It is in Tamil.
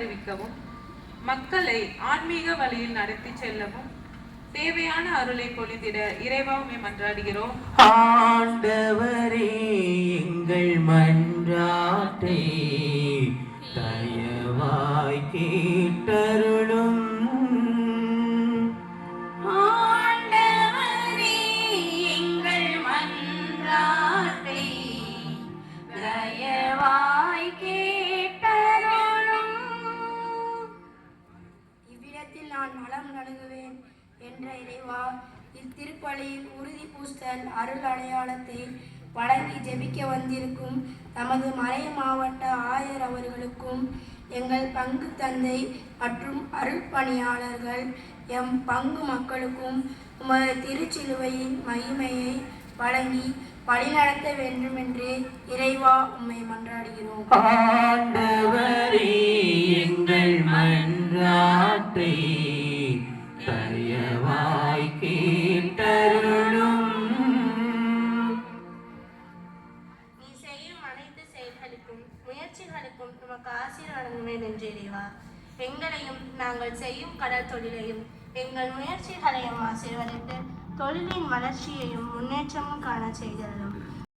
அறிவிக்கவும் மக்களை ஆன்மீக வழியில் நடத்தி செல்லவும் தேவையான அருளை பொழிந்திட இறைவாவுமே மன்றாடுகிறோம். ஆண்டவரே எங்கள் மன்றாட்டை தயவாய் கேட்டருளும். ஆண்டவரே எங்கள் மன்றாட்டை தயவாய் கேட்டருளும். இவ்விடத்தில் நான் நலம் நடுங்குவேன் என்ற இறைவா, இத்திருப்பலியில் உறுதி பூஸ்தல் அருள் அடையாளத்தை வழங்கி ஜெபிக்க வந்திருக்கும் நமது மறை மாவட்ட ஆயர் அவர்களுக்கும் எங்கள் பங்கு தந்தை மற்றும் அருள் பணியாளர்கள் எம் பங்கு மக்களுக்கும் உமது திருச்சிலுவையின் மகிமையை வழங்கி வழிநடத்த வேண்டும் என்று இறைவா உம்மை மன்றாடுகிறோம். ஆண்டவரே எங்கள் மன்றாட்டை தயவாய் கேட்டருளும். நீ செய்யும் அனைத்து செயல்களுக்கும் முயற்சிகளுக்கும் உமக்கு ஆசீர்வாதங்கள் என்று இறைவா, எங்களையும் நாங்கள் செய்யும் கடல் தொழிலையும் எங்கள் முயற்சிகளையும் ஆசீர்வதித்து தொழிலின் வளர்ச்சியையும் முன்னேற்றமும் காண செய்தருளும்.